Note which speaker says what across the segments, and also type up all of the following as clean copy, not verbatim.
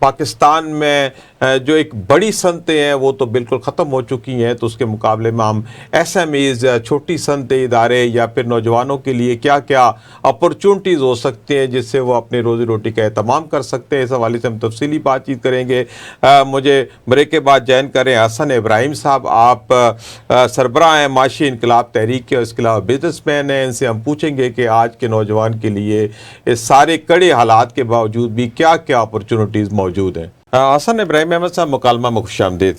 Speaker 1: پاکستان میں جو ایک بڑی صنعتیں ہیں وہ تو بالکل ختم ہو چکی ہیں، تو اس کے مقابلے میں ہم ایس ایم ایز، چھوٹی صنعتیں، ادارے یا پھر نوجوانوں کے لیے کیا کیا اپرچونٹیز ہو سکتے ہیں جس سے وہ اپنے روزی روٹی کا اہتمام کر سکتے ہیں، اس حوالے سے ہم تفصیلی بات چیت کریں گے۔ مجھے بریک کے بعد جوائن کریں حسن ابراہیم صاحب، آپ سربراہ ہیں معاشی انقلاب تحریک کے، اور اس کے علاوہ بزنس مین ہیں۔ ان سے ہم پوچھیں گے کہ آج کے نوجوان کے لیے اس سارے کڑے حالات کے باوجود بھی کیا کیا اپرچونٹیز موجود ہیں۔ حسن ابراہیم احمد صاحب، مکالمہ میں خوش آمدید۔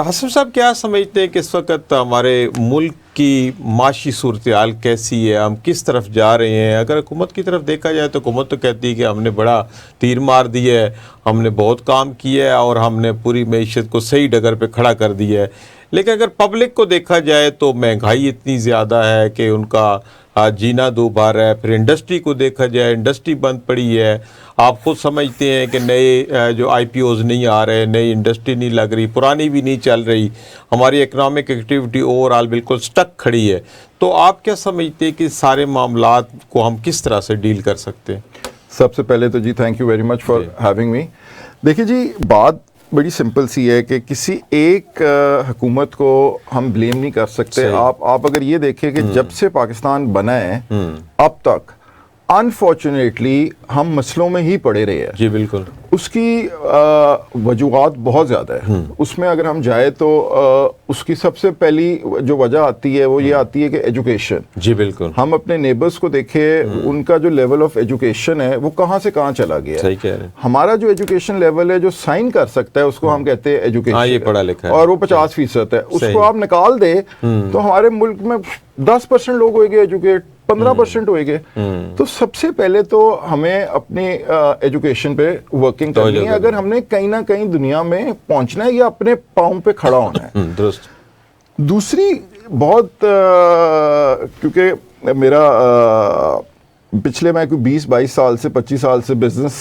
Speaker 1: حسن صاحب، کیا سمجھتے ہیں کہ اس وقت ہمارے ملک کی معاشی صورتحال کیسی ہے؟ ہم کس طرف جا رہے ہیں؟ اگر حکومت کی طرف دیکھا جائے تو حکومت تو کہتی ہے کہ ہم نے بڑا تیر مار دیا ہے، ہم نے بہت کام کیا ہے اور ہم نے پوری معیشت کو صحیح ڈگر پہ کھڑا کر دیا ہے، لیکن اگر پبلک کو دیکھا جائے تو مہنگائی اتنی زیادہ ہے کہ ان کا جینا دوبار ہے۔ پھر انڈسٹری کو دیکھا جائے، انڈسٹری بند پڑی ہے۔ آپ خود سمجھتے ہیں کہ نئے جو آئی پی اوز نہیں آ رہے، نئی انڈسٹری نہیں لگ رہی، پرانی بھی نہیں چل رہی، ہماری اکنامک ایکٹیویٹی اوور آل بالکل سٹک کھڑی ہے۔ تو آپ کیا سمجھتے ہیں کہ سارے معاملات کو ہم کس طرح سے ڈیل کر سکتے ہیں؟
Speaker 2: سب سے پہلے تو جی thank you very much for having me. دیکھیے جی، بات بڑی سمپل سی ہے کہ کسی ایک حکومت کو ہم بلیم نہیں کر سکتے۔ آپ اگر یہ دیکھیں کہ جب سے پاکستان بنا ہے اب تک انفارچونیٹلی ہم مسئلوں میں ہی پڑے رہے ہیں۔
Speaker 1: جی بالکل،
Speaker 2: اس کی وجوہات بہت زیادہ ہے۔ اس میں اگر ہم جائیں تو اس کی سب سے پہلی جو وجہ آتی ہے وہ یہ آتی ہے کہ ایجوکیشن۔
Speaker 1: جی بالکل،
Speaker 2: ہم اپنے نیبرز کو دیکھیں، ان کا جو لیول آف ایجوکیشن ہے وہ کہاں سے کہاں چلا گیا ہے۔
Speaker 1: صحیح کہہ رہے ہیں۔
Speaker 2: ہمارا جو ایجوکیشن لیول ہے، جو سائن کر سکتا ہے، اس کو ہم کہتے ہیں ایجوکیشن،
Speaker 1: یہ پڑھا لکھا ہے،
Speaker 2: اور وہ 50% ہے۔ اس کو آپ نکال دے تو ہمارے ملک میں 10% لوگ ہوئے گے ایجوکیٹ، 15% ہوئے گے۔ تو سب سے پہلے تو ہمیں اپنی ایجوکیشن پہ ورکنگ کرنی ہے اگر ہم نے کہیں نہ کہیں دنیا میں پہنچنا ہے یا اپنے پاؤں پہ کھڑا ہونا ہے۔
Speaker 1: درست۔
Speaker 2: دوسری بہت کیونکہ میرا پچھلے میں کوئی 20-22 سال سے 25 سال سے بزنس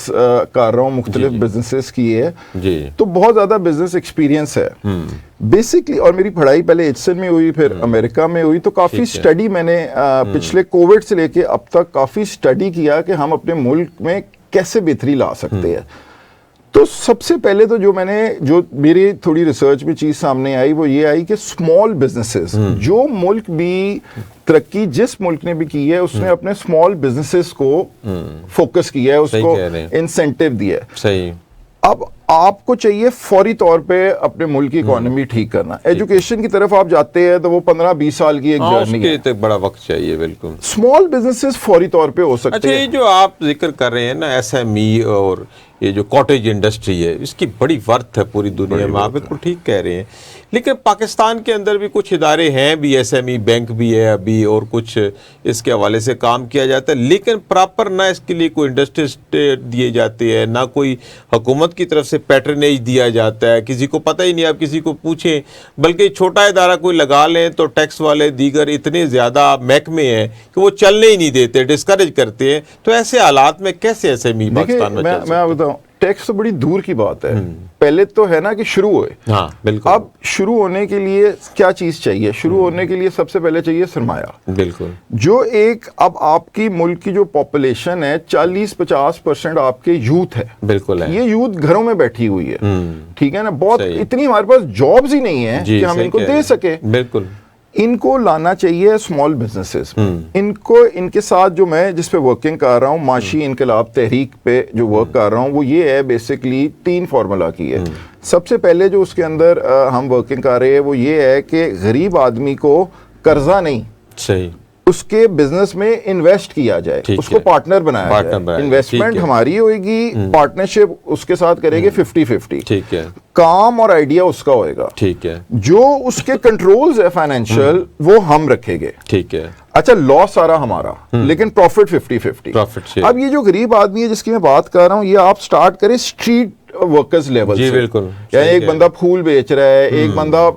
Speaker 2: کر رہا ہوں، مختلف بزنسز کیے
Speaker 1: جی،
Speaker 2: تو بہت زیادہ بزنس ایکسپیرینس ہے بیسکلی۔ اور میری پڑھائی پہلے ایچسن میں ہوئی، پھر امریکہ میں ہوئی، تو کافی اسٹڈی میں نے پچھلے کووڈ سے لے کے اب تک کافی اسٹڈی کیا کہ ہم اپنے ملک میں کیسے بہتری لا سکتے ہیں۔ تو سب سے پہلے تو جو میری تھوڑی ریسرچ میں چیز سامنے آئی وہ یہ آئی کہ اسمال بزنسز، جو ملک بھی ترقی جس ملک نے بھی کی ہے اس نے اپنے اسمال بزنسز کو فوکس کیا ہے، اس کو انسینٹیو دیا ہے۔
Speaker 1: صحیح۔
Speaker 2: اب آپ کو چاہیے فوری طور پہ اپنے ملک کی اکانومی ٹھیک کرنا۔ ایجوکیشن کی طرف آپ جاتے ہیں تو وہ 15-20 سال کی ایک جرنی ہے،
Speaker 1: اس کے بڑا وقت چاہیے۔ بالکل،
Speaker 2: اسمال بزنسز فوری طور پہ ہو سکتے ہیں۔
Speaker 1: اچھا، یہ جو آپ ذکر کر رہے ہیں نا ایس ایم ای اور یہ جو کاٹیج انڈسٹری ہے، اس کی بڑی ورتھ ہے پوری دنیا میں، آپ بالکل ٹھیک کہہ رہے ہیں، لیکن پاکستان کے اندر بھی کچھ ادارے ہیں بھی، ایس ایم ای بینک بھی ہے ابھی، اور کچھ اس کے حوالے سے کام کیا جاتا ہے، لیکن پراپر نہ اس کے لیے کوئی انڈسٹری دیے جاتے ہیں، نہ کوئی حکومت کی طرف سے پیٹرنیج دیا جاتا ہے، کسی کو پتہ ہی نہیں۔ آپ کسی کو پوچھیں، بلکہ چھوٹا ادارہ کوئی لگا لیں تو ٹیکس والے دیگر اتنے زیادہ محکمے ہیں کہ وہ چلنے ہی نہیں دیتے، ڈسکریج کرتے ہیں۔ تو ایسے حالات میں کیسے ایس ایم ای پاکستان میں چل سکتے ہیں؟
Speaker 2: میں بتاؤں، ٹیکس تو بڑی دور کی بات ہے، پہلے تو ہے نا کہ شروع ہوئے۔
Speaker 1: ہاں بالکل۔
Speaker 2: اب شروع ہونے کے لیے کیا چیز چاہیے؟ شروع ہونے کے لیے سب سے پہلے چاہیے سرمایہ۔
Speaker 1: بالکل،
Speaker 2: جو ایک اب آپ کی ملک کی جو پاپولیشن ہے 40-50% آپ کے یوتھ ہے۔
Speaker 1: بالکل ہے، یہ
Speaker 2: یوتھ گھروں میں بیٹھی ہوئی ہے، ٹھیک ہے نا، بہت اتنی ہمارے پاس جابز ہی نہیں ہیں کہ ہم ان کو دے سکیں۔
Speaker 1: بالکل،
Speaker 2: ان کو لانا چاہیے اسمال بزنسز، ان کے ساتھ جو میں جس پہ ورکنگ کر رہا ہوں، معاشی انقلاب تحریک پہ جو ورک کر رہا ہوں، وہ یہ ہے بیسکلی 3 فارمولا کی ہے۔ سب سے پہلے جو اس کے اندر ہم ورکنگ کر رہے ہیں وہ یہ ہے کہ غریب آدمی کو قرضہ نہیں،
Speaker 1: صحیح،
Speaker 2: اس کے بزنس میں انویسٹ کیا جائے، اس کو پارٹنر بنایا جائے۔ انویسٹمنٹ ہماری ہوئے گی، پارٹنرشپ اس کے ساتھ کرے گے 50-50، ٹھیک ہے، کام اور آئیڈیا اس کا ہوئے گا، ٹھیک ہے، جو اس کے کنٹرولز ہے فائنینشیل وہ ہم رکھیں گے، ٹھیک ہے۔ اچھا، لاس سارا ہمارا لیکن پروفٹ 50-50۔ اب یہ جو غریب آدمی ہے جس کی میں بات کر رہا ہوں، یہ آپ سٹارٹ کریں اسٹریٹ ورکرز لیول سے، یعنی ایک بندہ پھول بیچ رہا ہے، ایک بندہ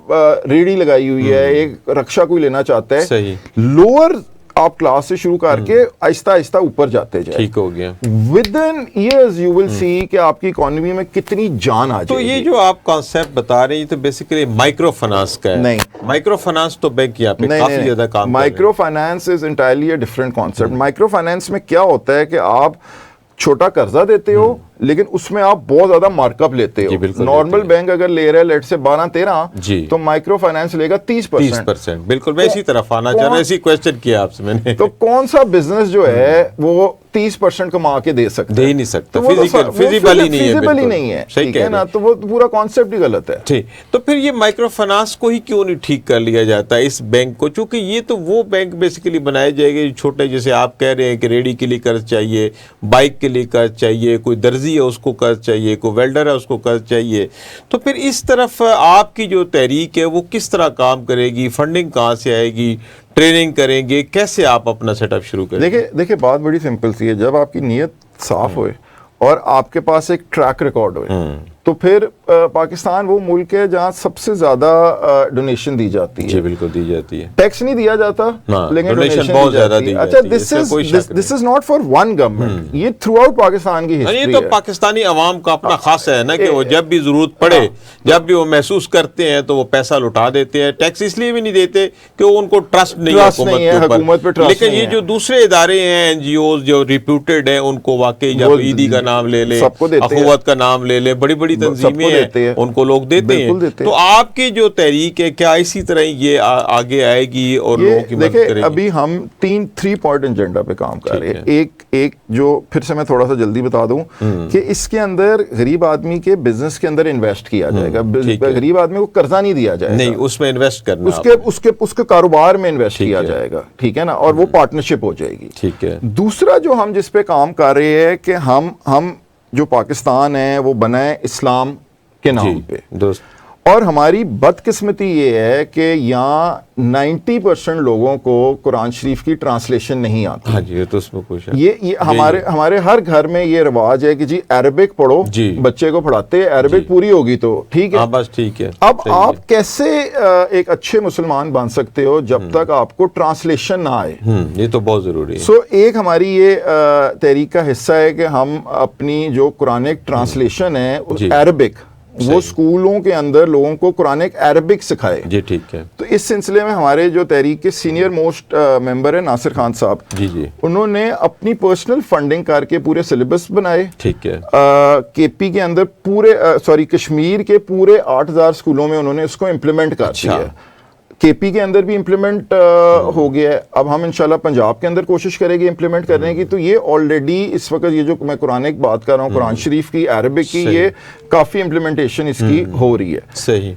Speaker 2: ریڑھی لگائی ہوئی ہے، ایک رکشا کوئی لینا چاہتا ہے، لوور آپ کلاس سے شروع کر کے آہستہ آہستہ اوپر جاتے جائیں، ٹھیک ہو گیا۔ ودن ایئرز یو ول سی کہ آپ کی اکانومی میں کتنی جان آ جائے گی۔
Speaker 1: تو یہ جو آپ کانسیپٹ بتا رہے ہیں یہ تو بیسیکلی مائکرو فائنانس کا ہے۔
Speaker 2: نہیں،
Speaker 1: مائکرو فائنانس تو بینک یہاں پہ کافی زیادہ کام،
Speaker 2: microfinance is entirely a different concept. Microfinance میں کیا ہوتا ہے کہ آپ چھوٹا قرضہ دیتے ہو لیکن اس میں آپ بہت زیادہ مارک اپ لیتے ہو. نارمل بینک اگر لے رہا ہے لیٹ سے 12-13 تو مائکرو فائنانس لے گا 30%.
Speaker 1: بالکل میں اسی طرف آنا چاہ رہا ہوں, اسی کویسچن کیا آپ سے میں نے.
Speaker 2: تو کون سا بزنس جو ہے وہ 30% کما کے دے سکتا ہے؟
Speaker 1: دے ہی نہیں سکتا, فیزیبل ہی
Speaker 2: نہیں ہے. ٹھیک ہے نا, تو وہ پورا کانسیپٹ ہی غلط ہے.
Speaker 1: ٹھیک, تو پھر یہ مائکرو فائنانس کو ہی کیوں نہیں ٹھیک کر لیا جاتا ہے اس بینک کو, چونکہ یہ تو وہ بینک بیسیکلی بنائے جائے گے چھوٹے, جیسے آپ کہہ رہے ہیں کہ ریڈی کے لیے قرض چاہیے, بائک کے لیے قرض چاہیے, کوئی درزی ہے اس کو قرض چاہیے, کوئی ویلڈر ہے اس کو قرض چاہیے. تو پھر اس طرف آپ کی جو تحریک ہے وہ کس طرح کام کرے گی, فنڈنگ کہاں سے آئے گی, ٹریننگ کریں گے, کیسے آپ اپنا سیٹ اپ شروع کریں؟
Speaker 2: دیکھیں بات بڑی سمپل سی ہے. جب آپ کی نیت صاف ہوئے اور آپ کے پاس ایک ٹریک ریکارڈ ہوئے تو پھر پاکستان وہ ملک ہے جہاں سب سے زیادہ ڈونیشن دی جاتی ہے.
Speaker 1: جی بالکل دی جاتی ہے.
Speaker 2: ٹیکس نہیں دیا جاتا لیکن ڈونیشن بہت زیادہ دی جاتی ہے. اچھا, this is not for one government, یہ تھرو آؤٹ پاکستان کی ہسٹری ہے.
Speaker 1: یہ تو پاکستانی عوام کا اپنا خاص ہے نا کہ وہ جب بھی ضرورت پڑے, جب بھی وہ محسوس کرتے ہیں تو وہ پیسہ لوٹا دیتے ہیں. ٹیکس اس لیے بھی نہیں دیتے کہ ان کو ٹرسٹ نہیں ہے حکومت پہ. لیکن یہ جو دوسرے ادارے ہیں, این جی اوز جو ریپیوٹیڈ ہیں, ان کو واقعی جب ایدی کا نام لے لیں, اخوت کا نام لے لیں, بڑی بڑی تنظیمیں ہیں ان کو لوگ دیتے ہیں. تو آپ کی جو تحریک ہے کیا اسی طرح یہ آگے آئے گی اور لوگوں کی مدد کرے گی؟
Speaker 2: ابھی ہم 3 پوائنٹ ایجنڈا پہ کام کر رہے ہیں. ایک جو پھر سے میں تھوڑا سا جلدی بتا دوں کہ اس کے اندر غریب آدمی کے بزنس کے اندر انویسٹ کیا جائے گا. غریب آدمی کو قرضہ نہیں دیا جائے گا,
Speaker 1: نہیں اس میں انویسٹ کرنا,
Speaker 2: اس کے کاروبار میں انویسٹ کیا جائے گا. ٹھیک ہے نا, اور وہ پارٹنرشپ ہو جائے گی.
Speaker 1: ٹھیک ہے.
Speaker 2: دوسرا جو ہم جس پہ کام کر رہے ہیں کہ ہم جو پاکستان ہے وہ بنا ہے اسلام کے نام پہ, اور ہماری بدقسمتی یہ ہے کہ یہاں 90% لوگوں کو قرآن شریف کی ٹرانسلیشن نہیں آتی.
Speaker 1: ہاں جی, تو اس میں کچھ
Speaker 2: یہ ہمارے ہر گھر میں یہ رواج ہے کہ جی عربک پڑھو, بچے کو پڑھاتے ہیں, عربک پوری ہوگی تو ٹھیک ہے,
Speaker 1: بس ٹھیک ہے.
Speaker 2: اب آپ کیسے ایک اچھے مسلمان بن سکتے ہو جب تک آپ کو ٹرانسلیشن نہ آئے؟
Speaker 1: یہ تو بہت ضروری ہے.
Speaker 2: سو ایک ہماری یہ تحریک کا حصہ ہے کہ ہم اپنی جو قرآنک ٹرانسلیشن ہے عربک, وہ اسکولوں کے اندر لوگوں کو قرآنک عربک سکھائے.
Speaker 1: جی ٹھیک ہے.
Speaker 2: تو اس سلسلے میں ہمارے جو تحریک کے سینئر موسٹ ممبر ہیں ناصر خان صاحب,
Speaker 1: جی
Speaker 2: انہوں نے اپنی پرسنل فنڈنگ کر کے پورے سلیبس بنائے.
Speaker 1: ٹھیک ہے.
Speaker 2: کے پی کے اندر کشمیر کے پورے 8000 اسکولوں میں انہوں نے اس کو امپلیمنٹ کر دیا ہے. کے پی کے اندر بھی امپلیمنٹ ہو گیا ہے. اب ہم انشاءاللہ پنجاب کے اندر کوشش کریں گے امپلیمنٹ کرنے کی. تو یہ آلریڈی اس وقت یہ جو میں قرآن کی بات کر رہا ہوں, قرآن شریف کی عربک کی, یہ کافی امپلیمنٹیشن اس کی ہو رہی ہے.
Speaker 1: صحیح.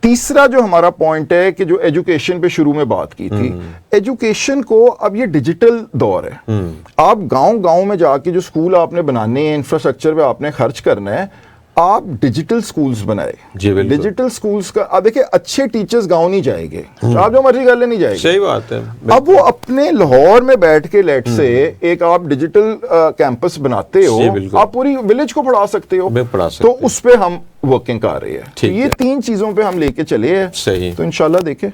Speaker 2: تیسرا جو ہمارا پوائنٹ ہے کہ جو ایجوکیشن پہ شروع میں بات کی تھی, ایجوکیشن کو اب یہ ڈیجیٹل دور ہے. آپ گاؤں میں جا کے جو اسکول آپ نے بنانے ہیں, انفراسٹرکچر پہ آپ نے خرچ کرنا ہے, آپ ڈیجیٹل سکولز بنائے. ڈیجیٹل سکولز کا اب دیکھیں اچھے ٹیچرز گاؤں نہیں جائیں گے, آپ جو مرضی کر لے نہیں جائیں گے.
Speaker 1: صحیح بات ہے.
Speaker 2: اب وہ اپنے لاہور میں بیٹھ کے لیٹ سے ایک آپ ڈیجیٹل کیمپس بناتے ہو, آپ پوری ولیج کو پڑھا سکتے ہو. تو اس پہ ہم ورکنگ کر رہے ہیں. یہ 3 چیزوں پہ ہم لے کے چلے ہیں.
Speaker 1: صحیح.
Speaker 2: تو انشاءاللہ دیکھیں.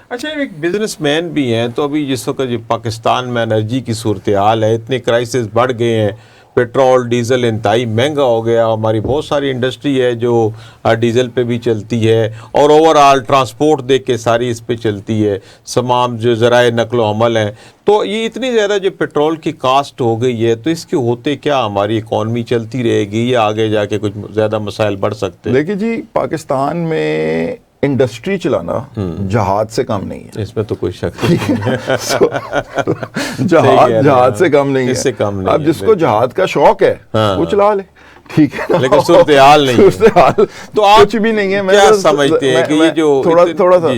Speaker 1: اچھا, ایک بزنس مین بھی ہیں, تو ابھی جس وقت پاکستان میں انرجی کی صورتحال ہے, اتنے کرائسس بڑھ گئے ہیں, پیٹرول ڈیزل انتہائی مہنگا ہو گیا. ہماری بہت ساری انڈسٹری ہے جو ڈیزل پہ بھی چلتی ہے, اور اوور آل ٹرانسپورٹ دیکھ کے ساری اس پہ چلتی ہے, تمام جو ذرائع نقل و حمل ہیں. تو یہ اتنی زیادہ جو پیٹرول کی کاسٹ ہو گئی ہے, تو اس کے ہوتے کیا ہماری اکانومی چلتی رہے گی یا آگے جا کے کچھ زیادہ مسائل بڑھ سکتے ہیں؟
Speaker 2: دیکھیے جی, پاکستان میں انڈسٹری چلانا جہاد سے کم نہیں ہے.
Speaker 1: اس میں تو کوئی شک نہیں.
Speaker 2: جہاد سے کم نہیں ہے.
Speaker 1: اس سے کم نہیں.
Speaker 2: اب جس کو جہاد کا شوق ہے وہ چلا لے, ٹھیک ہے,
Speaker 1: لیکن صورتحال نہیں ہے.
Speaker 2: تو کچھ بھی نہیں ہے. میں
Speaker 1: کیا سمجھتے ہیں کہ یہ جو
Speaker 2: تھوڑا سا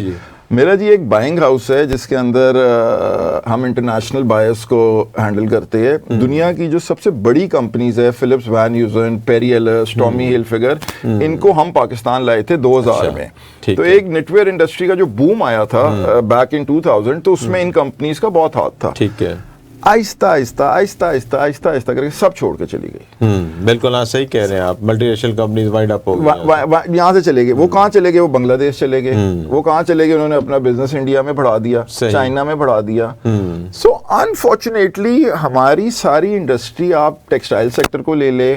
Speaker 2: میرا جی ایک بائنگ ہاؤس ہے جس کے اندر ہم انٹرنیشنل بائرس کو ہینڈل کرتے ہیں. دنیا کی جو سب سے بڑی کمپنیز ہے, flips when ہیوزن, peri ایلرس, Tommy Hilfiger, ان کو ہم پاکستان لائے تھے 2000 میں. تو ایک نیٹ ویئر انڈسٹری کا جو بوم آیا تھا بیک ان 2000, تو اس میں ان کمپنیز کا بہت ہاتھ تھا. ٹھیک ہے. آہستہ آہستہ آہستہ آہستہ آہستہ آہستہ کر کے سب چھوڑ کے چلی گئی.
Speaker 1: بالکل, ہاں صحیح کہہ رہے ہیں آپ. ملٹی نیشنل کمپنیز وائنڈ اپ ہو گئی,
Speaker 2: یہاں سے چلے گئے. وہ کہاں چلے گئے؟ وہ بنگلہ دیش چلے گئے. وہ کہاں چلے گئے؟ انہوں نے اپنا بزنس انڈیا میں بڑھا دیا, چائنا میں بڑھا دیا. سو انفارچونیٹلی ہماری ساری انڈسٹری, آپ ٹیکسٹائل سیکٹر کو لے لے,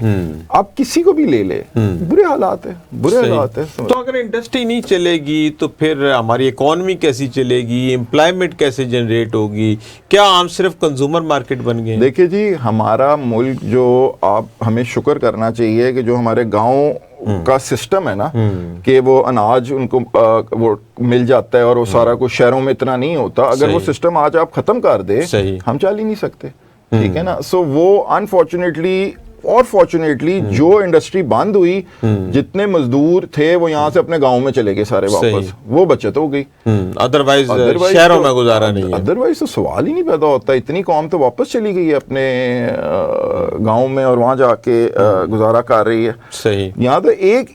Speaker 2: آپ کسی کو بھی لے لے, برے حالات ہیں, برے حالات ہیں.
Speaker 1: تو اگر انڈسٹری نہیں چلے گی تو پھر ہماری اکانومی کیسی چلے گی؟ امپلائمنٹ کیسے جنریٹ ہوگی؟ کیا ہم صرف کنزیومر کنزیومر مارکیٹ بن گئے.
Speaker 2: دیکھیے جی ہمارا ملک جو آپ ہمیں شکر کرنا چاہیے کہ جو ہمارے گاؤں کا سسٹم ہے نا کہ وہ اناج ان کو وہ مل جاتا ہے اور وہ سارا کچھ شہروں میں اتنا نہیں ہوتا, اگر وہ سسٹم آج آپ ختم کر دے ہم چل ہی نہیں سکتے, ٹھیک ہے نا. سو وہ انفارچونیٹلی اور فارچونیٹلی جو انڈسٹری بند ہوئی جتنے مزدور تھے وہ یہاں سے اپنے گاؤں میں چلے گئے سارے واپس, وہ بچت ہو گئی.
Speaker 1: ادروائز شہروں میں گزارا نہیں ہے,
Speaker 2: ادروائز تو سوال ہی نہیں پیدا ہوتا. اتنی قوم تو واپس چلی گئی ہے اپنے گاؤں میں اور وہاں جا کے گزارا کر رہی ہے.
Speaker 1: صحیح.
Speaker 2: یہاں تو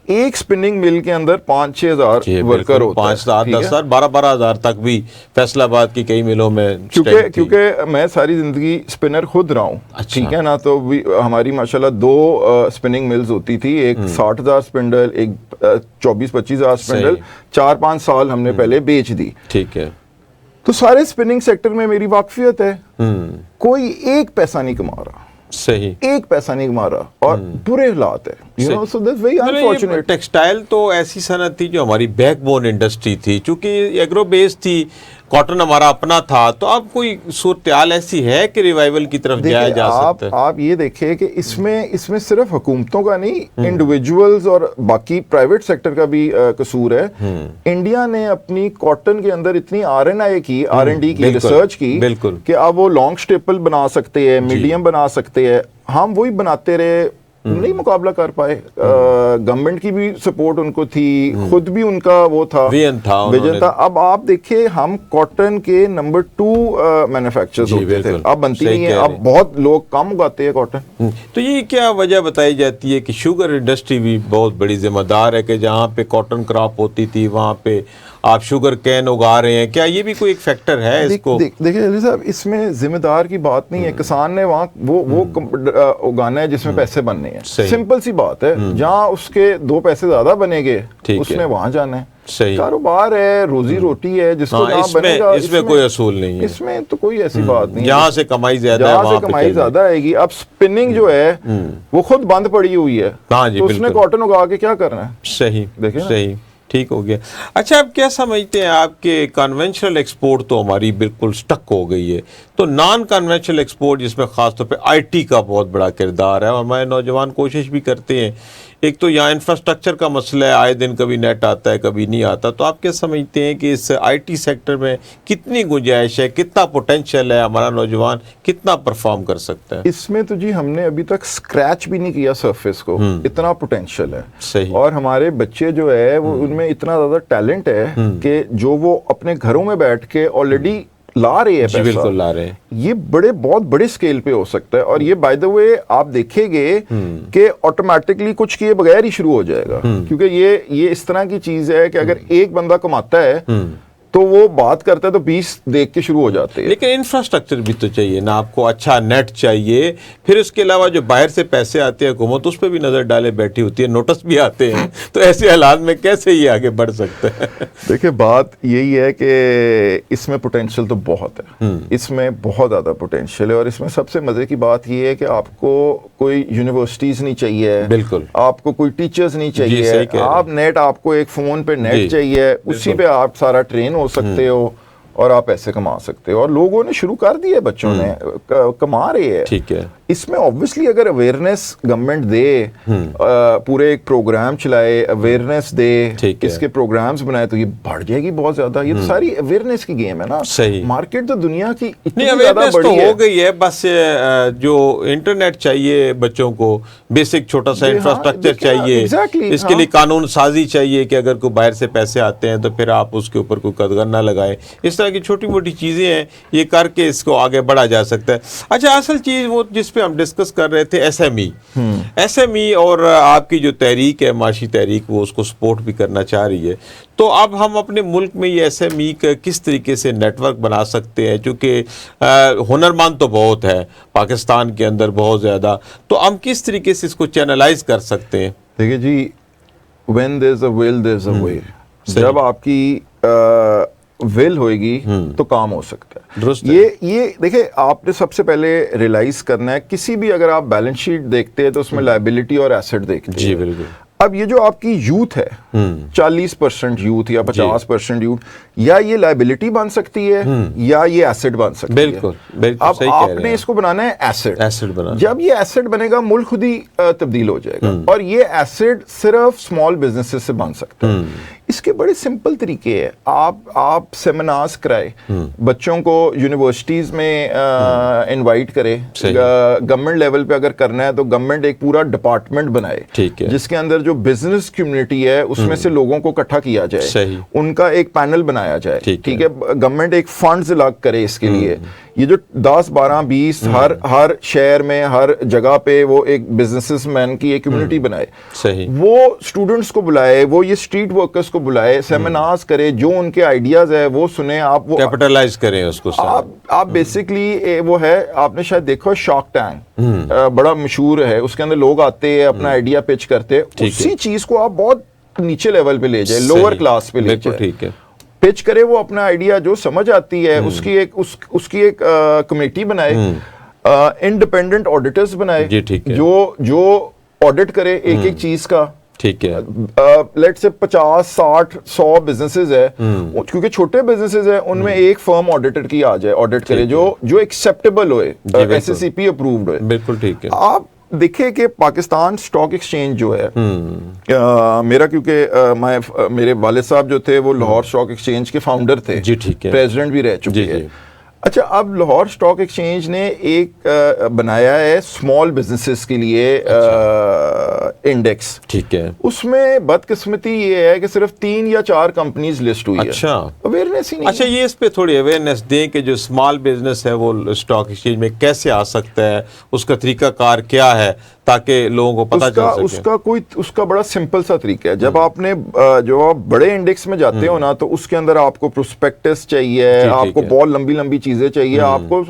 Speaker 2: ایک سپننگ مل کے اندر 5-6 ہزار ورکر ہوتا ہے,
Speaker 1: 5-10 ہزار 12 ہزار تک بھی فیصل آباد کی کئی ملوں میں,
Speaker 2: کیونکہ میں ساری زندگی اسپنر خود رہا ہوں, ٹھیک ہے نا. تو ہماری ماشاءاللہ 2 اسپننگ ملز ہوتی تھی, ایک 60,000 اسپنڈل, ایک 24-25 ہزار اسپنڈل. 4-5 سال ہم نے پہلے بیچ دی,
Speaker 1: ٹھیک ہے.
Speaker 2: تو سارے اسپننگ سیکٹر میں میری واقفیت ہے. کوئی ایک پیسہ نہیں کما رہا,
Speaker 1: صحیح,
Speaker 2: ایک پیسہ نہیں کما رہا اور برے حالات ہے.
Speaker 1: ٹیکسٹائل تو ایسی صنعت تھی جو ہماری بیک بون انڈسٹری تھی, چونکہ ایگرو بیس تھی, کاٹن ہمارا اپنا تھا. تو اب کوئی صورتحال ایسی ہے کہ ریوائول کی طرف جایا جا سکتا ہے؟
Speaker 2: آپ یہ دیکھیں کہ اس میں صرف حکومتوں کا نہیں, انڈیویجولز اور باقی پرائیویٹ سیکٹر کا بھی قصور ہے. انڈیا نے اپنی کاٹن کے اندر اتنی R&I کی, R&D کی, ریسرچ کی کہ اب وہ لانگ سٹیپل بنا سکتے ہیں, میڈیم بنا سکتے ہیں. ہم وہی بناتے رہے, نہیں مقابلہ کر پائے. گورنمنٹ کی بھی سپورٹ ان کو تھی, خود بھی ان کا وہ تھا, ویژن تھا. اب آپ دیکھیں ہم کاٹن کے نمبر 2 مینوفیکچرز ہوتے تھے, اب بنتی نہیں ہے, اب بہت لوگ کم اگاتے ہیں کاٹن.
Speaker 1: تو یہ کیا وجہ بتائی جاتی ہے کہ شوگر انڈسٹری بھی بہت بڑی ذمہ دار ہے کہ جہاں پہ کاٹن کراپ ہوتی تھی وہاں پہ آپ شوگر کین اگا رہے ہیں؟ کیا یہ بھی کوئی ایک فیکٹر ہے اس کو؟
Speaker 2: دیکھیں علی صاحب, اس میں ذمہ دار کی بات نہیں ہے. کسان نے وہاں وہ اگانا ہے جس میں پیسے بننے ہیں, سمپل سی بات ہے. جہاں اس کے 2 پیسے زیادہ بنے گے اس نے وہاں جانا ہے. کاروبار ہے, روزی روٹی ہے, جس کو جہاں بنے گا.
Speaker 1: اس میں کوئی اصول نہیں ہے,
Speaker 2: اس میں تو کوئی ایسی بات نہیں.
Speaker 1: جہاں سے کمائی زیادہ ہے
Speaker 2: جہاں سے کمائی زیادہ آئے گی. اب سپننگ جو ہے وہ خود بند پڑی ہوئی ہے, تو اس نے کاٹن اگا کے کیا کرنا ہے.
Speaker 1: صحیح, دیکھیں صحیح, ٹھیک ہو گیا. اچھا, آپ کیا سمجھتے ہیں آپ کے کنونشنل ایکسپورٹ تو ہماری بالکل سٹک ہو گئی ہے, تو نان کنونشنل ایکسپورٹ جس میں خاص طور پہ IT کا بہت بڑا کردار ہے, اور ہمارے نوجوان کوشش بھی کرتے ہیں. ایک تو یہاں انفراسٹرکچر کا مسئلہ ہے, آئے دن کبھی نیٹ آتا ہے کبھی نہیں آتا. تو آپ کیا سمجھتے ہیں کہ اس IT سیکٹر میں کتنی گنجائش ہے, کتنا پوٹینشیل ہے, ہمارا نوجوان کتنا پرفارم کر سکتا ہے؟
Speaker 2: اس میں تو جی ہم نے ابھی تک اسکریچ بھی نہیں کیا سرفیس کو, اتنا پوٹینشیل ہے.
Speaker 1: صحیح.
Speaker 2: اور ہمارے بچے جو ہے وہ ان میں اتنا زیادہ ٹیلنٹ ہے کہ جو وہ اپنے گھروں میں بیٹھ کے آلریڈی لا رہے ہیں پیسہ,
Speaker 1: بالکل لا رہے ہیں.
Speaker 2: یہ بہت بڑے سکیل پہ ہو سکتا ہے. اور یہ بائی دا وے آپ دیکھیں گے کہ آٹومیٹکلی کچھ کیے بغیر ہی شروع ہو جائے گا, کیونکہ یہ اس طرح کی چیز ہے کہ اگر ایک بندہ کماتا ہے تو وہ بات کرتا ہے تو 20 دیکھ کے شروع ہو جاتے ہیں.
Speaker 1: لیکن انفراسٹرکچر بھی تو چاہیے نا آپ کو, اچھا نیٹ چاہیے, پھر اس کے علاوہ جو باہر سے پیسے آتے ہیں حکومت اس پہ بھی نظر ڈالے بیٹھی ہوتی ہے, نوٹس بھی آتے ہیں. تو ایسے حالات میں کیسے یہ آگے بڑھ سکتا ہے؟
Speaker 2: دیکھیں بات یہی ہے کہ اس میں پوٹینشیل تو بہت ہے, اس میں بہت زیادہ پوٹینشیل ہے. اور اس میں سب سے مزے کی بات یہ ہے کہ آپ کو کوئی یونیورسٹیز نہیں چاہیے,
Speaker 1: بالکل
Speaker 2: آپ کو کوئی ٹیچرز نہیں چاہیے, آپ نیٹ, آپ کو ایک فون پہ نیٹ چاہیے, اسی پہ آپ سارا ٹرین ہو سکتے ہو اور آپ پیسے کما سکتے ہو. اور لوگوں نے شروع کر دیے, بچوں نے کما رہے ہیں.
Speaker 1: ٹھیک ہے.
Speaker 2: اس میں obviously اگر اویئرنیس گورنمنٹ دے, پورے ایک پروگرام چلائے, اویئرنیس دے, اس کے پروگرامز بنائے, تو یہ بڑھ جائے گی بہت زیادہ. یہ تو ساری اویئرنیس کی گیم ہے نا. مارکیٹ تو دنیا کی اتنی زیادہ بڑی ہے,
Speaker 1: ہو گئی ہے. بس جو انٹرنیٹ چاہیے بچوں کو, بیسک چھوٹا سا انفراسٹرکچر چاہیے, اس کے لیے قانون سازی چاہیے کہ اگر کوئی باہر سے پیسے آتے ہیں تو پھر آپ اس کے اوپر کوئی قدغن نہ لگائیں. اس طرح کی چھوٹی موٹی چیزیں ہیں, یہ کر کے اس کو آگے بڑھا جا سکتا ہے. اچھا, اصل چیز وہ جس پہ ہم ڈسکس کر رہے تھے, ایس ایم ای اور آپ کی جو تحریک ہے, معاشی تحریک, وہ اس کو سپورٹ بھی کرنا چاہ رہی ہے. تو اب ہم اپنے ملک میں یہ ایس ایم ای کا کس طریقے سے نیٹ ورک بنا سکتے ہیں, چونکہ ہنرمند تو بہت ہے پاکستان کے اندر بہت زیادہ, تو ہم کس طریقے سے اس کو چینلائز کر سکتے ہیں؟
Speaker 2: دیکھیے جی, when there's a will there's a way. جب آپ کی ول ہوئے گی تو کام ہو سکتا ہے. یہ دیکھیں, آپ نے سب سے پہلے ریلائز کرنا ہے, کسی بھی اگر آپ بیلنس شیٹ دیکھتے ہیں تو اس میں لائبلٹی اور ایسٹ دیکھتے ہیں.
Speaker 1: جی بالکل.
Speaker 2: اب یہ جو آپ کی یوتھ ہے 40% یوتھ یا 50% یوتھ, یا یہ لائبلٹی بن سکتی ہے یا یہ ایسٹ بن سکتی ہے.
Speaker 1: بالکل
Speaker 2: اب آپ نے اس کو بنانا ہے ایسٹ. جب یہ ایسٹ بنے گا ملک خود ہی تبدیل ہو جائے گا, اور یہ ایسٹ صرف اسمال بزنس سے بن سکتا ہے. اس کے بڑے سمپل طریقے ہیں. آپ سیمینارز کرائے, بچوں کو یونیورسٹیز میں انوائٹ کرے, گورنمنٹ لیول پہ اگر کرنا ہے تو گورنمنٹ ایک پورا ڈپارٹمنٹ بنائے جس کے اندر جو بزنس کمیونٹی ہے اس میں سے لوگوں کو اکٹھا کیا جائے, ان کا ایک پینل بنایا جائے. ٹھیک ہے, گورنمنٹ ایک فنڈز الگ کرے اس کے لیے. یہ جو 10 12 20 ہر شہر میں ہر جگہ پہ وہ ایک بزنس مین کی ایک کمیونٹی بنائے, وہ اسٹوڈنٹس کو بلائے, وہ یہ اسٹریٹ ورکرز کو بلائے, سیمینارز کرے, جو ان کے آئیڈیاز ہے وہ سنیں, آپ وہ
Speaker 1: کیپٹلائز کریں اس کو.
Speaker 2: آپ بیسکلی وہ ہے, آپ نے شاید دیکھو شارک ٹینک بڑا مشہور ہے, اس کے اندر لوگ آتے ہیں اپنا آئیڈیا پچ کرتے, اسی چیز کو آپ بہت نیچے لیول پہ لے جائے, لوور کلاس پہ لے جائے, پچ کرے, وہ اپنا آئیڈیا جو سمجھ آتی ہے اس کی ایک کمیٹی بنائے, انڈیپینڈنٹ آڈیٹرز بنائے جو آڈٹ کرے ایک ایک چیز کا.
Speaker 1: ٹھیک ہے,
Speaker 2: لیٹ سے 50 60 100 بزنسز ہے, کیونکہ چھوٹے بزنسز ہیں, ان میں ایک فرم آڈیٹر کی آ جائے, آڈٹ کرے جو ایکسیپٹیبل ہوئے, ایس ایس سی پی اپرووڈ ہوئے.
Speaker 1: بالکل ٹھیک ہے.
Speaker 2: آپ دیکھیں کہ پاکستان سٹاک ایکسچینج جو ہے, میرا کیونکہ میرے والد صاحب جو تھے وہ لاہور سٹاک ایکسچینج کے فاؤنڈر تھے, پریزیڈنٹ بھی رہ چکے ہیں. اچھا, اب لاہور سٹاک ایکسچینج نے ایک بنایا ہے اسمال بزنسز کے لیے انڈیکس.
Speaker 1: ٹھیک ہے,
Speaker 2: اس میں بدقسمتی یہ ہے کہ صرف 3 یا 4 کمپنیز لسٹ ہوئی ہے.
Speaker 1: اچھا,
Speaker 2: اویئرنیس ہی نہیں.
Speaker 1: اچھا, یہ اس پہ تھوڑی اویئرنیس دیں کہ جو اسمال بزنس ہے وہ سٹاک ایکسچینج میں کیسے آ سکتا ہے, اس کا طریقہ کار کیا ہے, تاکہ لوگوں کو پتہ چل سکے.
Speaker 2: اس کا بڑا سمپل سا طریقہ ہے. جب آپ نے جو آپ بڑے انڈیکس میں جاتے ہو نا, تو اس کے اندر آپ کو پروسپیکٹس چاہیے, آپ کو بہت لمبی لمبی چیزیں چاہیے, آپ کو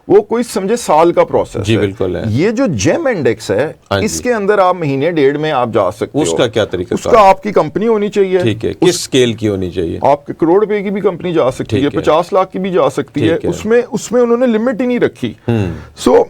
Speaker 2: وہ کوئی سمجھے سال کا پروسیس.
Speaker 1: جی بالکل ہے.
Speaker 2: یہ جو جیم انڈیکس ہے اس کے اندر آپ مہینے ڈیڑھ میں آپ جا سکتے ہو.
Speaker 1: اس کا کیا طریقہ؟
Speaker 2: اس کا آپ کی کمپنی ہونی چاہیے.
Speaker 1: ٹھیک ہے, کس اسکیل کی ہونی چاہیے؟
Speaker 2: آپ کے کروڑ روپے کی بھی کمپنی جا سکتی ہے, 50 لاکھ کی بھی جا سکتی ہے. اس میں انہوں نے لمٹ ہی نہیں رکھی. سو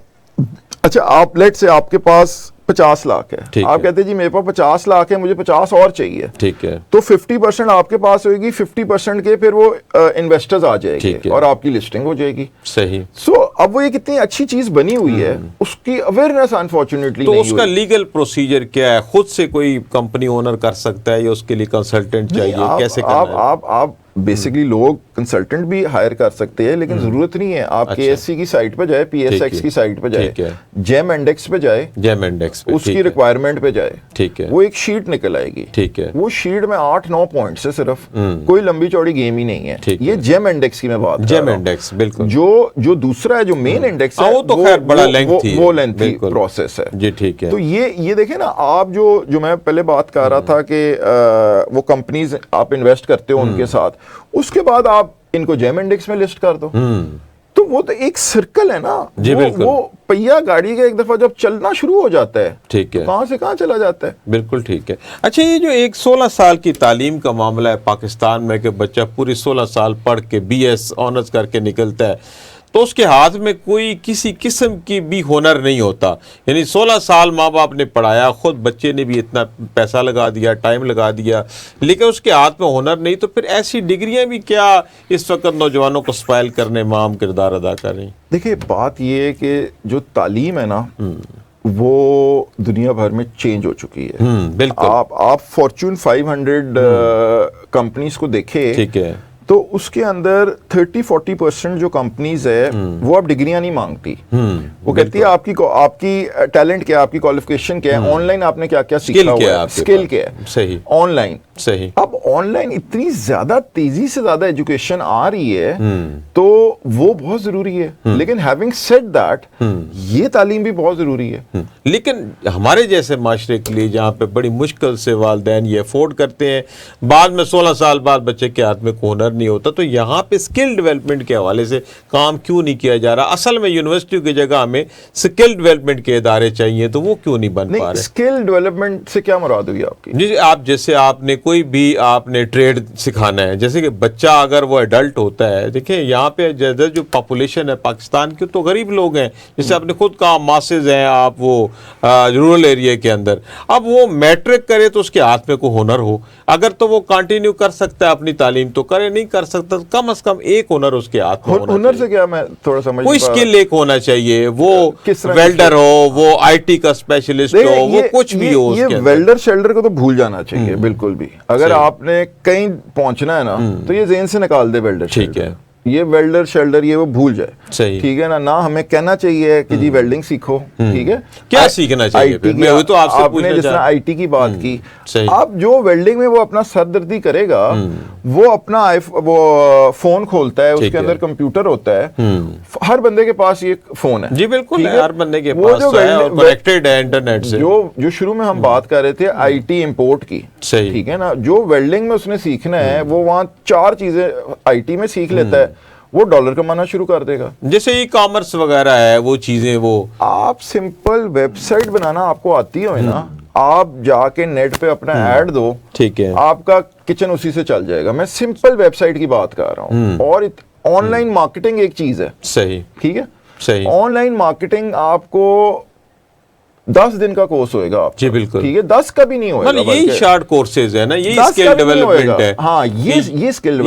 Speaker 2: اچھا, آپ لیٹ سے آپ کے پاس 50 لاکھ ہے, آپ کہتے ہیں جی میرے پاس 50 لاکھ ہے, مجھے 50 اور چاہیے.
Speaker 1: ٹھیک ہے,
Speaker 2: تو 50% آپ کے پاس ہوئے گی, 50% کے پھر وہ انویسٹرز آ جائے گے اور آپ کی لسٹنگ ہو جائے گی.
Speaker 1: صحیح.
Speaker 2: سو اب وہ یہ کتنی اچھی چیز بنی ہوئی ہے, اس کی اویئرنیس انفارچونیٹلی
Speaker 1: تو اس کا لیگل پروسیجر کیا ہے؟ خود سے کوئی کمپنی اونر کر سکتا ہے یا اس کے لیے کنسلٹنٹ چاہیے؟ کیسے کرنا ہے؟
Speaker 2: آپ بیسکلی لوگ کنسلٹنٹ بھی ہائر کر سکتے ہیں, لیکن ضرورت نہیں ہے. آپ کے ایس سی کی سائٹ پہ جائے, پی ایس ایکس کی سائٹ پہ جائے, جیم انڈیکس پہ جائے,
Speaker 1: جیم انڈیکس
Speaker 2: اس کی ریکوائرمنٹ پہ جائے.
Speaker 1: ٹھیک ہے,
Speaker 2: وہ ایک شیٹ نکل آئے گی.
Speaker 1: ٹھیک ہے,
Speaker 2: وہ شیٹ میں 8-9 پوائنٹس ہے, صرف کوئی لمبی چوڑی گیم ہی نہیں ہے. یہ جیم انڈیکس کی میں بات کر رہا ہوں.
Speaker 1: جیم انڈیکس بالکل.
Speaker 2: جو دوسرا ہے, جو مین انڈیکس ہے,
Speaker 1: وہ تو خیر بڑا لینتھی
Speaker 2: وہ لینتھی پروسیس ہے.
Speaker 1: جی ٹھیک ہے.
Speaker 2: تو یہ دیکھیں نا, آپ جو میں پہلے بات کر رہا تھا کہ وہ کمپنیز آپ انویسٹ کرتے ہو ان کے ساتھ, اس کے بعد آپ ان کو جیم انڈیکس میں لسٹ کر دو, تو وہ تو ایک سرکل ہے نا. وہ پہیا گاڑی کا ایک دفعہ جب چلنا شروع ہو جاتا ہے,
Speaker 1: ٹھیک ہے,
Speaker 2: کہاں سے کہاں چلا جاتا ہے.
Speaker 1: بالکل ٹھیک ہے. اچھا, یہ جو ایک 16 سال کی تعلیم کا معاملہ ہے پاکستان میں, کہ بچہ پوری 16 سال پڑھ کے بی ایس آنرز کر کے نکلتا ہے, تو اس کے ہاتھ میں کوئی کسی قسم کی بھی ہنر نہیں ہوتا. یعنی 16 سال ماں باپ نے پڑھایا, خود بچے نے بھی اتنا پیسہ لگا دیا, ٹائم لگا دیا, لیکن اس کے ہاتھ میں ہنر نہیں, تو پھر ایسی ڈگریاں بھی کیا اس وقت نوجوانوں کو اسپائل کرنے میں عام کردار ادا کر رہی ہیں؟
Speaker 2: دیکھیں, بات یہ ہے کہ جو تعلیم ہے نا, وہ دنیا بھر میں چینج ہو چکی ہے. بالکل. آپ فارچون 500 کمپنیز کو دیکھیں, ٹھیک ہے, تو اس کے اندر 30-40% جو کمپنیز ہے وہ اب ڈگریاں نہیں مانگتی. وہ کہتی ہے آپ کی ٹیلنٹ کیا ہے, آپ کی کوالیفیکیشن کیا ہے, آن لائن آپ نے کیا کیا سیکھا ہوا ہے, اسکل کیا ہے.
Speaker 1: صحیح.
Speaker 2: On line. صحیح. اب آن لائن اتنی زیادہ تیزی سے زیادہ ایجوکیشن آ رہی ہے, تو وہ بہت ضروری ہے. لیکن ہیونگ سیڈ دیٹ, یہ تعلیم بھی بہت ضروری ہے.
Speaker 1: لیکن ہمارے جیسے معاشرے کے لیے, جہاں پہ بڑی مشکل سے والدین یہ افورڈ کرتے ہیں, بعد میں 16 سال بعد بچے کے ہاتھ میں ہنر نہیں ہوتا, تو یہاں پہ اسکل ڈیولپمنٹ کے حوالے سے کام کیوں نہیں کیا جا رہا؟ اصل میں یونیورسٹی کی جگہ ہمیں اسکل ڈیولپمنٹ کے ادارے چاہیے, تو وہ کیوں نہیں بن پا رہے؟
Speaker 2: اسکل ڈیولپمنٹ سے کیا مراد ہوئی آپ کی؟
Speaker 1: جی, آپ جیسے آپ نے کوئی بھی آپ نے ٹریڈ سکھانا ہے، جیسے کہ بچہ اگر وہ ایڈلٹ ہوتا ہے، دیکھیں یہاں پہ جو پاپولیشن ہے پاکستان کی تو غریب لوگ ہیں، جیسے آپ نے خود کہا ماسز ہیں آپ وہ رورل ایریا کے اندر، اب وہ میٹرک کرے تو اس کے ہاتھ میں کوئی ہنر ہو، اگر تو وہ کنٹینیو کر سکتا ہے اپنی تعلیم تو کرے، نہیں کر سکتا تو کم از کم ایک ہنر اس کے ہاتھ میں ہونا
Speaker 2: ہنر سے کیا میں تھوڑا سمجھ
Speaker 1: کوئی اسکل ایک ہونا چاہیے، وہ ویلڈر ہو، وہ آئی ٹی کا اسپیشلسٹ ہو، وہ کچھ بھی ہو۔
Speaker 2: یہ ویلڈر شیلڈر کو تو بھول جانا چاہیے بالکل بھی، اگر آپ نے کہیں پہنچنا ہے نا تو یہ ذہن سے نکال دے ویلڈر شیلڈر، یہ ویلڈر شیلڈر یہ وہ بھول جائے، ٹھیک ہے نا، نہ ہمیں کہنا چاہیے کہ جی ویلڈنگ سیکھو، ٹھیک ہے،
Speaker 1: کیا سیکھنا چاہیے
Speaker 2: آپ نے جس طرح آئی ٹی کی بات کی، اب جو ویلڈنگ میں وہ اپنا سردردی کرے گا، وہ اپنا وہ فون کھولتا ہے، اس کے اندر کمپیوٹر ہوتا ہے، ہر بندے کے پاس یہ فون ہے،
Speaker 1: جی بالکل ہر بندے کے پاس ہے اور کنیکٹڈ ہے انٹرنیٹ سے۔
Speaker 2: جو شروع میں ہم بات کر رہے تھے آئی ٹی امپورٹ کی، ٹھیک ہے نا، جو ویلڈنگ میں اس نے سیکھنا ہے وہ وہاں 4 چیزیں آئی ٹی میں سیکھ لیتا ہے، وہ ڈالر کمانا شروع کر دے گا،
Speaker 1: جیسے ای کامرس وغیرہ ہے، وہ چیزیں، وہ
Speaker 2: آپ سمپل ویب سائٹ بنانا آپ کو آتی ہوئے نا، آپ جا کے نیٹ پہ اپنا ایڈ دو،
Speaker 1: ٹھیک ہے،
Speaker 2: آپ کا کچن اسی سے چل جائے گا۔ میں سمپل ویب سائٹ کی بات کر رہا ہوں، اور آن لائن مارکیٹنگ ایک چیز ہے،
Speaker 1: صحیح،
Speaker 2: ٹھیک ہے،
Speaker 1: صحیح،
Speaker 2: آن لائن مارکیٹنگ آپ کو 10 دن کا کورس ہوئے گا،
Speaker 1: جی بالکل،
Speaker 2: ٹھیک ہے، 10 کا بھی نہیں ہوئے گا،
Speaker 1: یہی شارٹ کورسز ہے نا، یہی اسکل ڈیولپمنٹ ہے،
Speaker 2: ہاں یہ اسکل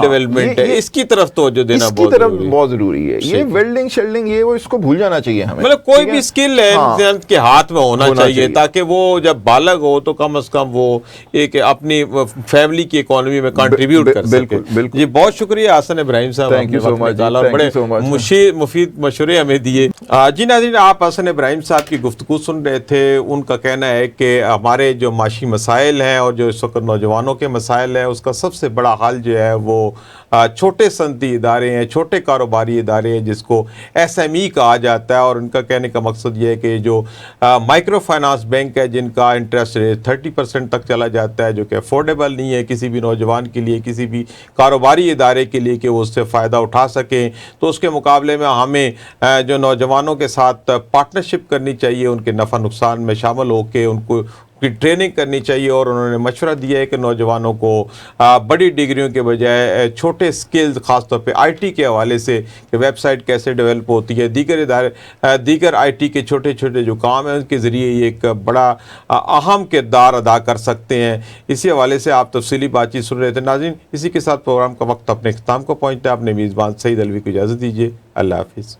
Speaker 1: ڈیولپمنٹ ہے، اس کی طرف توجہ دینا
Speaker 2: بہت ضروری ہے۔ یہ ویلڈنگ شیلڈنگ یہ وہ اس کو بھول جانا چاہیے ہمیں،
Speaker 1: مطلب کوئی بھی اسکل ہے انسان کے ہاتھ میں ہونا چاہیے تاکہ وہ جب بالغ ہو تو کم از کم وہ ایک اپنی فیملی کی اکانومی میں کنٹریبیوٹ کر سکے۔ جی بہت شکریہ حسن ابراہیم صاحب، اور بڑے مفید مشورے ہمیں دیے۔ جی ناظرین، آپ حسن ابراہیم صاحب کی گفتگو سن رہے تھے، ان کا کہنا ہے کہ ہمارے جو معاشی مسائل ہیں اور جو اس وقت نوجوانوں کے مسائل ہیں، اس کا سب سے بڑا حل جو ہے وہ چھوٹے صنعتی ادارے ہیں، چھوٹے کاروباری ادارے ہیں، جس کو ایس ایم ای کہا جاتا ہے، اور ان کا کہنے کا مقصد یہ ہے کہ جو مائکرو فائنانس بینک ہے، جن کا انٹرسٹ ریٹ 30% تک چلا جاتا ہے، جو کہ افورڈیبل نہیں ہے کسی بھی نوجوان کے لیے، کسی بھی کاروباری ادارے کے لیے کہ وہ اس سے فائدہ اٹھا سکیں، تو اس کے مقابلے میں ہمیں جو نوجوانوں کے ساتھ پارٹنرشپ کرنی چاہیے، ان کے نفع نقصان میں شامل ہو کے ان کو کی ٹریننگ کرنی چاہیے، اور انہوں نے مشورہ دیا ہے کہ نوجوانوں کو بڑی ڈگریوں کے بجائے چھوٹے سکلز، خاص طور پہ آئی ٹی کے حوالے سے کہ ویب سائٹ کیسے ڈیولپ ہوتی ہے، دیگر آئی ٹی کے چھوٹے چھوٹے جو کام ہیں ان کے ذریعے یہ ایک بڑا اہم کردار ادا کر سکتے ہیں۔ اسی حوالے سے آپ تفصیلی بات چیت سن رہے تھے۔ ناظرین، اسی کے ساتھ پروگرام کا وقت اپنے اختتام کو پہنچتا ہے۔ اپنے میزبان سعید علوی کو اجازت دیجیے، اللہ حافظ۔